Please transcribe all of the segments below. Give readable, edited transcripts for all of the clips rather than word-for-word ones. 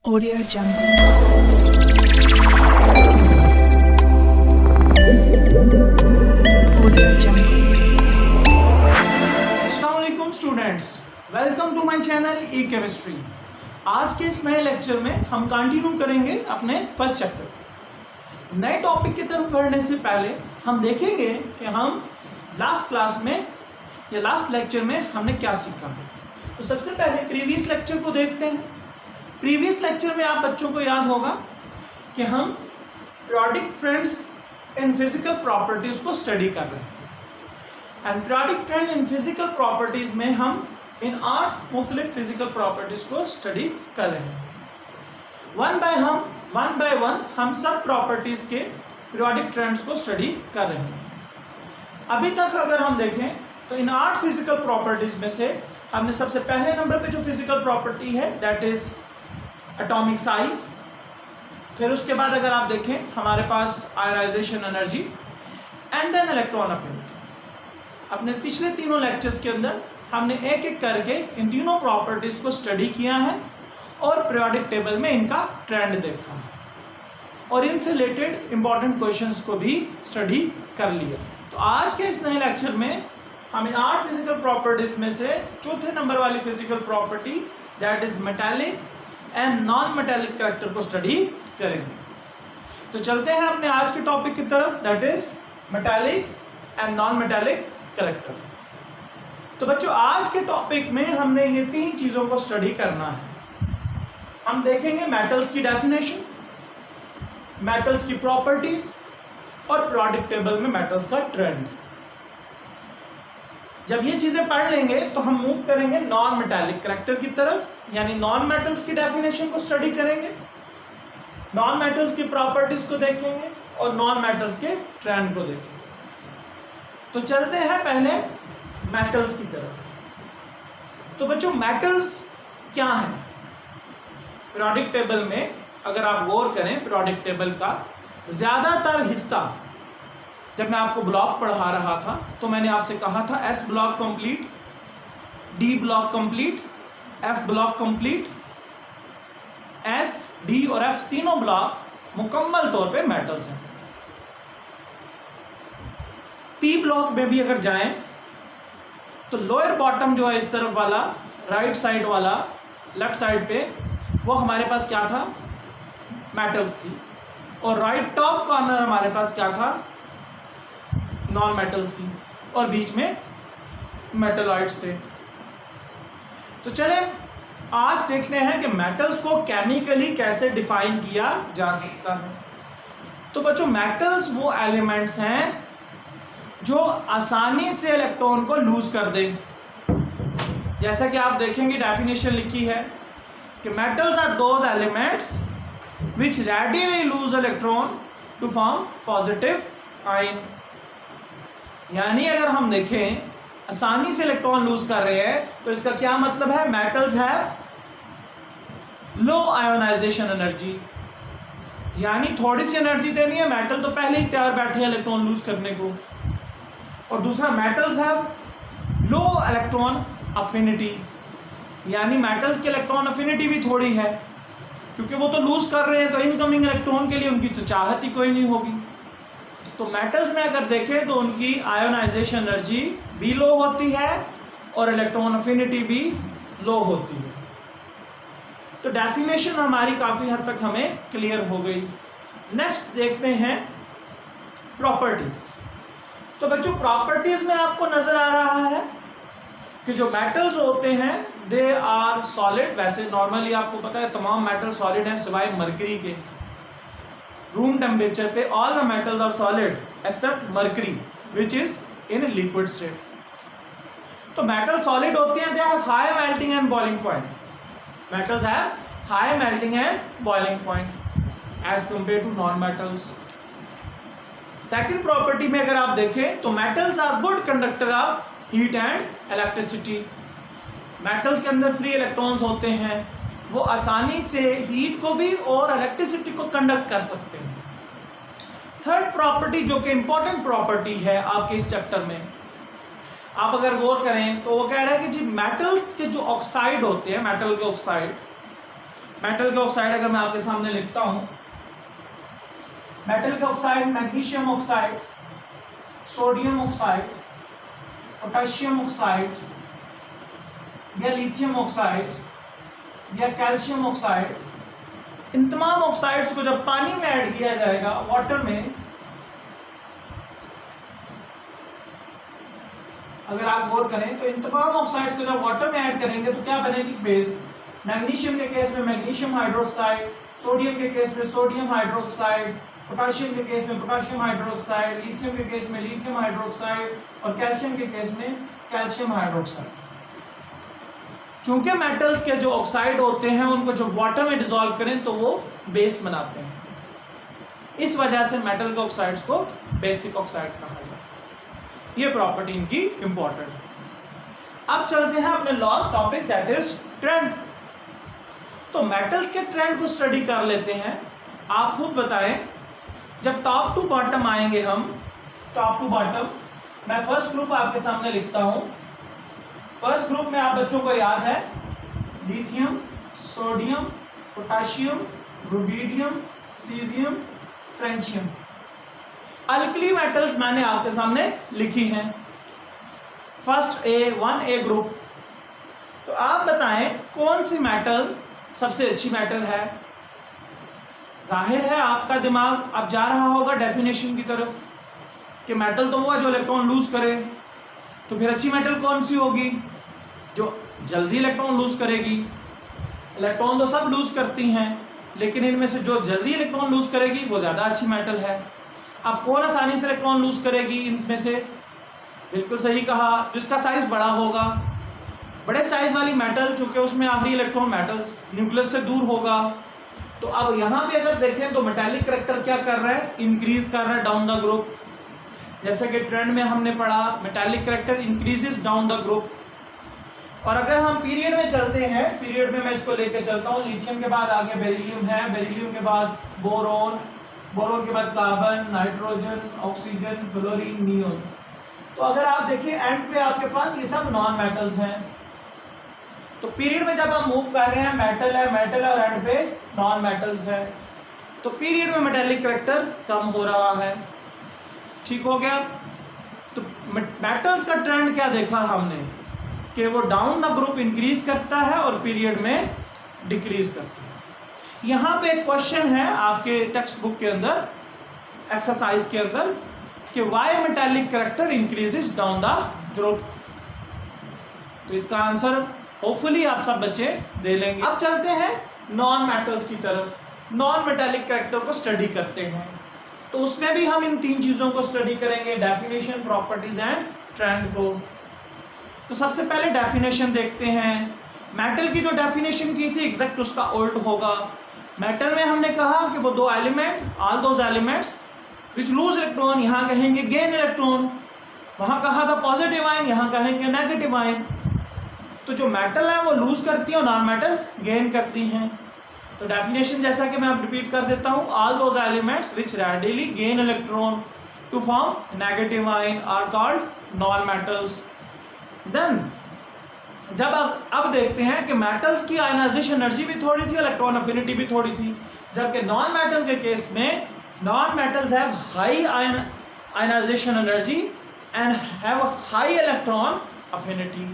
Audio Jungle. Audio Jungle. अस्सलामुअलैकुम students, welcome to my channel E chemistry. आज के इस नए लेक्चर में हम कंटिन्यू करेंगे अपने फर्स्ट चैप्टर। नए टॉपिक की तरफ बढ़ने से पहले हम देखेंगे कि हम लास्ट क्लास में या लास्ट लेक्चर में हमने क्या सीखा है। तो सबसे पहले प्रीवियस लेक्चर को देखते हैं। प्रीवियस लेक्चर में आप बच्चों को याद होगा कि हम periodic trends in physical properties को स्टडी कर रहे हैं। And periodic trend in physical properties में हम इन 8 मुख्तलिफ फिजिकल प्रॉपर्टीज को स्टडी कर रहे हैं। वन बाय वन हम सब प्रॉपर्टीज के पीरियोडिक ट्रेंड्स को स्टडी कर रहे हैं। अभी तक अगर हम देखें तो इन 8 फिजिकल प्रॉपर्टीज में से हमने सबसे पहले नंबर पे जो फिजिकल प्रॉपर्टी है दैट इज एटॉमिक साइज। फिर उसके बाद अगर आप देखें हमारे पास ionization energy and then electron affinity. अपने पिछले तीनों लेक्चर्स के अंदर हमने एक एक करके इन तीनों प्रॉपर्टीज को स्टडी किया है और पीरियोडिक टेबल में इनका ट्रेंड देखा है और इनसे रिलेटेड इंपॉर्टेंट क्वेश्चंस को भी स्टडी कर लिया। तो आज के इस नए लेक्चर में हम इन 8 फिजिकल प्रॉपर्टीज में से चौथे नंबर वाली physical property that is metallic and non metallic character को स्टडी करेंगे। तो चलते हैं अपने आज के टॉपिक की तरफ that is metallic and non metallic character. तो बच्चों आज के टॉपिक में हमने ये 3 चीजों को स्टडी करना है। हम देखेंगे मेटल्स की डेफिनेशन, मेटल्स की प्रॉपर्टीज और पीरियोडिक टेबल में मेटल्स का ट्रेंड। जब ये चीजें पढ़ लेंगे तो हम मूव करेंगे नॉन मेटालिक कैरेक्टर की तरफ, यानी नॉन मेटल्स की डेफिनेशन को स्टडी करेंगे, नॉन मेटल्स की प्रॉपर्टीज को देखेंगे और नॉन मेटल्स के ट्रेंड को देखेंगे। तो चलते हैं पहले मेटल्स की तरफ। तो बच्चों मेटल्स क्या है? पीरियोडिक टेबल में अगर आप गौर करें पीरियोडिक टेबल का ज्यादातर हिस्सा, जब मैं आपको ब्लॉक पढ़ा रहा था तो मैंने आपसे कहा था S block complete, D block complete, F block complete, S D और एफ तीनों ब्लॉक मुकम्मल तौर पे मेटल्स हैं। पी ब्लॉक में भी अगर जाएं तो लोअर बॉटम जो है इस तरफ वाला, राइट साइड वाला, लेफ्ट साइड पे वो हमारे पास क्या था? मेटल्स थी। और राइट टॉप कॉर्नर हमारे पास क्या था? नॉन मेटल्स थी और बीच में मेटलॉइड्स थे। तो चलें आज देखते हैं कि मेटल्स को केमिकली कैसे डिफाइन किया जा सकता है। तो बच्चों मेटल्स वो एलिमेंट्स हैं जो आसानी से इलेक्ट्रॉन को लूज कर दें। जैसा कि आप देखेंगे डेफिनेशन लिखी है कि metals are those elements which readily lose electron to form positive ion. यानी अगर हम देखें आसानी से इलेक्ट्रॉन लूज कर रहे हैं तो इसका क्या मतलब है? Metals have low ionisation energy, यानी थोड़ी सी एनर्जी देनी है, मेटल तो पहले ही तैयार बैठे हैं इलेक्ट्रॉन लूज करने को। और दूसरा metals have low electron affinity, यानी मेटल्स की इलेक्ट्रॉन अफिनिटी भी थोड़ी है क्योंकि वो तो लूज कर रहे हैं तो इनकमिंग इलेक्ट्रॉन के लिए उनकी तो चाहत ही कोई नहीं होगी। तो मेटल्स में अगर देखें तो उनकी आयोनाइजेशन एनर्जी भी लो होती है और इलेक्ट्रॉन अफिनिटी भी लो होती है। तो डेफिनेशन हमारी काफ़ी हद तक हमें क्लियर हो गई। नेक्स्ट देखते हैं प्रॉपर्टीज। तो बच्चों प्रॉपर्टीज में आपको नजर आ रहा है कि जो मेटल्स होते हैं दे आर सॉलिड। वैसे नॉर्मली आपको पता है तमाम मेटल सॉलिड हैं सिवाय मरकरी के। रूम टेम्परेचर पे all the metals are solid except mercury which is in liquid state. तो मेटल सॉलिड होते हैं, they have high melting and boiling point. Metals have high melting and boiling point as compare to non metals. Second property में अगर आप देखें तो metals are good conductor of heat and electricity. Metals के अंदर free electrons होते हैं, वो आसानी से हीट को भी और इलेक्ट्रिसिटी को कंडक्ट कर सकते हैं। थर्ड प्रॉपर्टी जो कि इंपॉर्टेंट प्रॉपर्टी है आपके इस चैप्टर में, आप अगर गौर करें तो वो कह रहा है कि जी मेटल्स के जो ऑक्साइड होते हैं, मेटल के ऑक्साइड मेटल के ऑक्साइड अगर मैं आपके सामने लिखता हूं, मेटल के oxide magnesium oxide, sodium oxide, potassium oxide या लिथियम ऑक्साइड या कैल्शियम ऑक्साइड, इन तमाम ऑक्साइड्स को जब पानी में ऐड किया जाएगा, वाटर में, अगर आप गौर करें तो इन तमाम ऑक्साइड्स को जब वाटर में ऐड करेंगे तो क्या बनेगी? बेस। मैग्नीशियम के केस में मैग्नीशियम हाइड्रोक्साइड, सोडियम के केस में सोडियम हाइड्रोक्साइड, पोटेशियम के केस में पोटेशियम हाइड्रोक्साइड, लिथियम के केस में लिथियम हाइड्रोक्साइड और कैल्शियम के केस में कैल्शियम हाइड्रोक्साइड। क्योंकि मेटल्स के जो ऑक्साइड होते हैं उनको जब वाटर में डिसॉल्व करें तो वो बेस बनाते हैं, इस वजह से मेटल के ऑक्साइड्स को बेसिक ऑक्साइड कहा जाता है। ये प्रॉपर्टी इनकी इंपॉर्टेंट है। अब चलते हैं अपने last topic, that is trend. तो मेटल्स के ट्रेंड को स्टडी कर लेते हैं। आप खुद बताएं, जब टॉप टू बॉटम आएंगे हम, टॉप टू बॉटम, मैं फर्स्ट ग्रुप आपके सामने लिखता हूं। फर्स्ट ग्रुप में आप बच्चों को याद है lithium, sodium, potassium, rubidium, caesium, francium. Alkali metals मैंने आपके सामने लिखी हैं, फर्स्ट A1 A ग्रुप। तो आप बताएं कौन सी मेटल सबसे अच्छी मेटल है? जाहिर है आपका दिमाग अब जा रहा होगा डेफिनेशन की तरफ कि मेटल तो वो जो इलेक्ट्रॉन लूज करे, तो फिर अच्छी मेटल कौन सी होगी? जो जल्दी इलेक्ट्रॉन लूज करेगी। इलेक्ट्रॉन तो सब लूज करती हैं, लेकिन इनमें से जो जल्दी इलेक्ट्रॉन लूज करेगी वो ज़्यादा अच्छी मेटल है। अब कौन आसानी से इलेक्ट्रॉन लूज करेगी इनमें से? बिल्कुल सही कहा, जिसका साइज बड़ा होगा। बड़े साइज वाली मेटल, चूंकि उसमें आखिरी इलेक्ट्रॉन मेटल्स न्यूक्लियस से दूर होगा। तो अब यहाँ पे अगर देखें तो मेटालिक करैक्टर क्या कर रहा है? इंक्रीज कर रहा है डाउन द ग्रुप। जैसे कि ट्रेंड में हमने पढ़ा, metallic character increases down the group. और अगर हम पीरियड में चलते हैं, पीरियड में मैं इसको लेकर चलता हूँ, लिथियम के बाद आगे बेरिलियम है, बेरिलियम के बाद बोरोन, बोरोन के बाद carbon, nitrogen, oxygen, fluorine, neon. तो अगर आप देखिए एंड पे आपके पास ये सब नॉन मेटल्स हैं। तो पीरियड में जब हम मूव कर रहे हैं, मेटल है, मेटल और एंड पे नॉन मेटल्स है, तो पीरियड में मेटालिक करैक्टर कम हो रहा है। ठीक हो गया। तो मेटल्स का ट्रेंड क्या देखा हमने कि वो डाउन द ग्रुप इंक्रीज करता है और पीरियड में डिक्रीज करता है। यहाँ पे एक क्वेश्चन है आपके टेक्स्ट बुक के अंदर, एक्सरसाइज के अंदर, कि why metallic character increases down the group. तो इसका आंसर होपफुली आप सब बच्चे दे लेंगे। अब चलते हैं नॉन मेटल्स की तरफ, नॉन मेटालिक करैक्टर को स्टडी करते हैं। तो उसमें भी हम इन तीन चीजों को स्टडी करेंगे, डेफिनेशन, प्रॉपर्टीज एंड ट्रेंड को। तो सबसे पहले डेफिनेशन देखते हैं। मेटल की जो डेफिनेशन की थी एग्जैक्ट उसका उल्ट होगा। मेटल में हमने कहा कि वो दो element, all those elements which loose electron, यहाँ कहेंगे गेन इलेक्ट्रॉन, वहाँ कहा था पॉजिटिव आयन, यहाँ कहेंगे नेगेटिव आयन। तो जो मेटल है वो लूज करती है और नॉन मेटल गेन करती हैं। तो डेफिनेशन जैसा कि मैं अब रिपीट कर देता हूँ, all those elements which readily gain electron to form negative ion are called non metals. Then जब अब देखते हैं कि मेटल्स की आयनाइजेशन एनर्जी भी थोड़ी थी, इलेक्ट्रॉन अफिनिटी भी थोड़ी थी, जबकि नॉन मेटल के केस में non metals have high ionisation energy and have high electron affinity.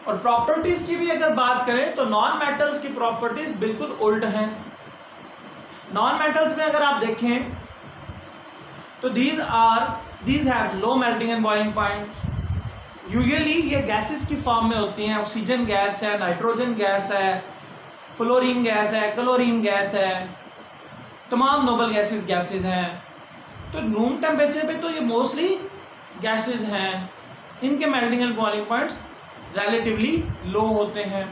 और प्रॉपर्टीज की भी अगर बात करें तो नॉन मेटल्स की प्रॉपर्टीज बिल्कुल उल्ट हैं। नॉन मेटल्स में अगर आप देखें तो these have low melting and boiling point. Usually ये गैसेस की फॉर्म में होती हैं, ऑक्सीजन गैस है, नाइट्रोजन गैस है, फ्लोरीन गैस है, क्लोरीन गैस है, तमाम नोबल गैसेस हैं। तो रूम टेम्परेचर पे तो ये मोस्टली गैसेस हैं, इनके melting and boiling points relatively low होते हैं।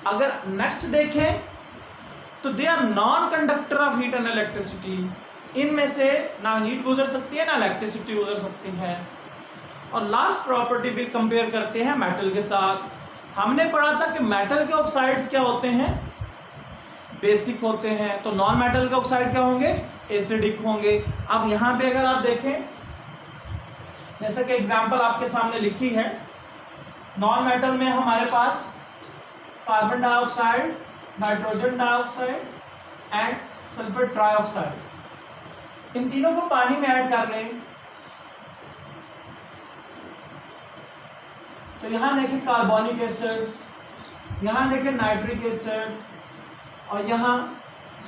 अगर नेक्स्ट देखें तो they are non conductor of heat and electricity. इनमें से ना हीट गुजर सकती है ना इलेक्ट्रिसिटी गुजर सकती है। और लास्ट प्रॉपर्टी भी कंपेयर करते हैं मेटल के साथ। हमने पढ़ा था कि मेटल के ऑक्साइड्स क्या होते हैं? बेसिक होते हैं। तो नॉन मेटल के ऑक्साइड क्या होंगे? एसिडिक होंगे। अब यहाँ पे अगर आप देखें, जैसे कि एग्जांपल आपके सामने लिखी है, नॉन मेटल में हमारे पास carbon dioxide, nitrogen dioxide and sulphur trioxide, इन तीनों को पानी में ऐड कर लें तो यहां देखें कार्बोनिक एसिड, यहां देखें नाइट्रिक एसिड और यहां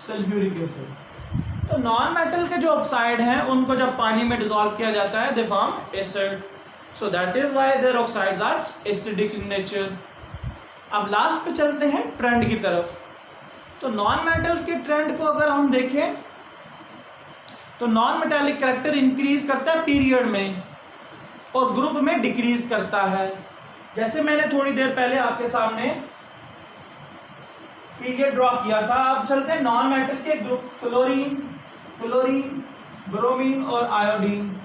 सल्फ्यूरिक एसिड। तो नॉन मेटल के जो ऑक्साइड हैं उनको जब पानी में डिसॉल्व किया जाता है they form acid, so that is why their oxides are acidic in nature. अब लास्ट पे चलते हैं ट्रेंड की तरफ। तो नॉन मेटल्स के ट्रेंड को अगर हम देखें तो नॉन मेटालिक कैरेक्टर इंक्रीज करता है पीरियड में और ग्रुप में डिक्रीज करता है। जैसे मैंने थोड़ी देर पहले आपके सामने पीरियड ड्रॉ किया था। अब चलते हैं नॉन मेटल के ग्रुप, फ्लोरीन, क्लोरीन, ब्रोमीन और आयोडीन।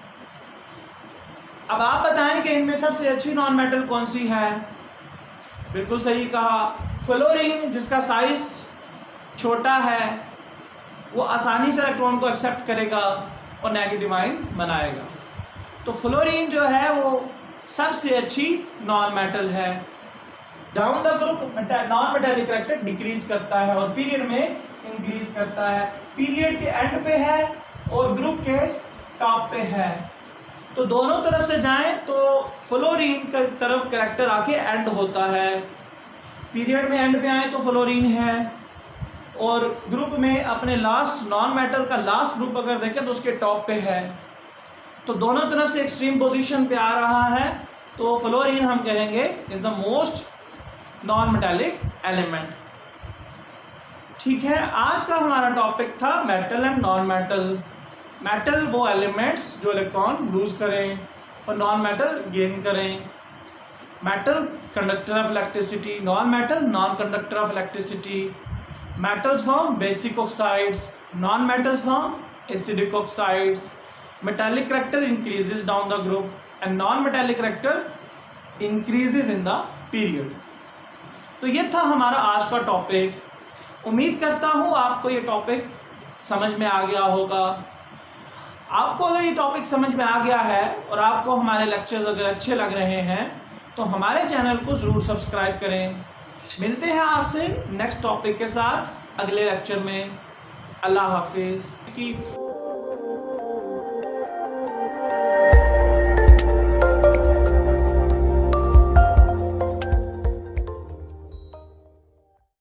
अब आप बताएं कि इनमें सबसे अच्छी नॉन मेटल कौन सी है? बिल्कुल सही कहा, फ्लोरीन, जिसका साइज छोटा है, वो आसानी से इलेक्ट्रॉन को एक्सेप्ट करेगा और नेगेटिव आयन बनाएगा। तो फ्लोरीन जो है वो सबसे अच्छी नॉन मेटल है। Down the group non metallic character decrease करता है और पीरियड में इंक्रीज करता है। पीरियड के एंड पे है और ग्रुप के टॉप पे है। तो दोनों तरफ से जाएं तो फ्लोरीन की तरफ कैरेक्टर आके एंड होता है। पीरियड में एंड पे आए तो फ्लोरीन है और ग्रुप में अपने लास्ट नॉन मेटल का लास्ट ग्रुप अगर देखें तो उसके टॉप पे है। तो दोनों तरफ से एक्सट्रीम पोजीशन पे आ रहा है तो फ्लोरीन हम कहेंगे is the most non metallic element. ठीक है, आज का हमारा टॉपिक था metal and non metal. Metal वो एलिमेंट्स जो इलेक्ट्रॉन लूज करें और नॉन मेटल गेन करें। Metal conductor of electricity, non metal non conductor of electricity. Metals form basic oxides, non-metals form acidic oxides. Metallic character increases down the group and non-metallic character increases in the period. तो ये था हमारा आज का topic. उम्मीद करता हूँ आपको ये टॉपिक समझ में आ गया होगा। आपको अगर ये टॉपिक समझ में आ गया है और आपको हमारे लेक्चर्स अगर अच्छे लग रहे हैं तो हमारे चैनल को ज़रूर सब्सक्राइब करें। मिलते हैं आपसे नेक्स्ट टॉपिक के साथ अगले लेक्चर में। अल्लाह हाफिज़।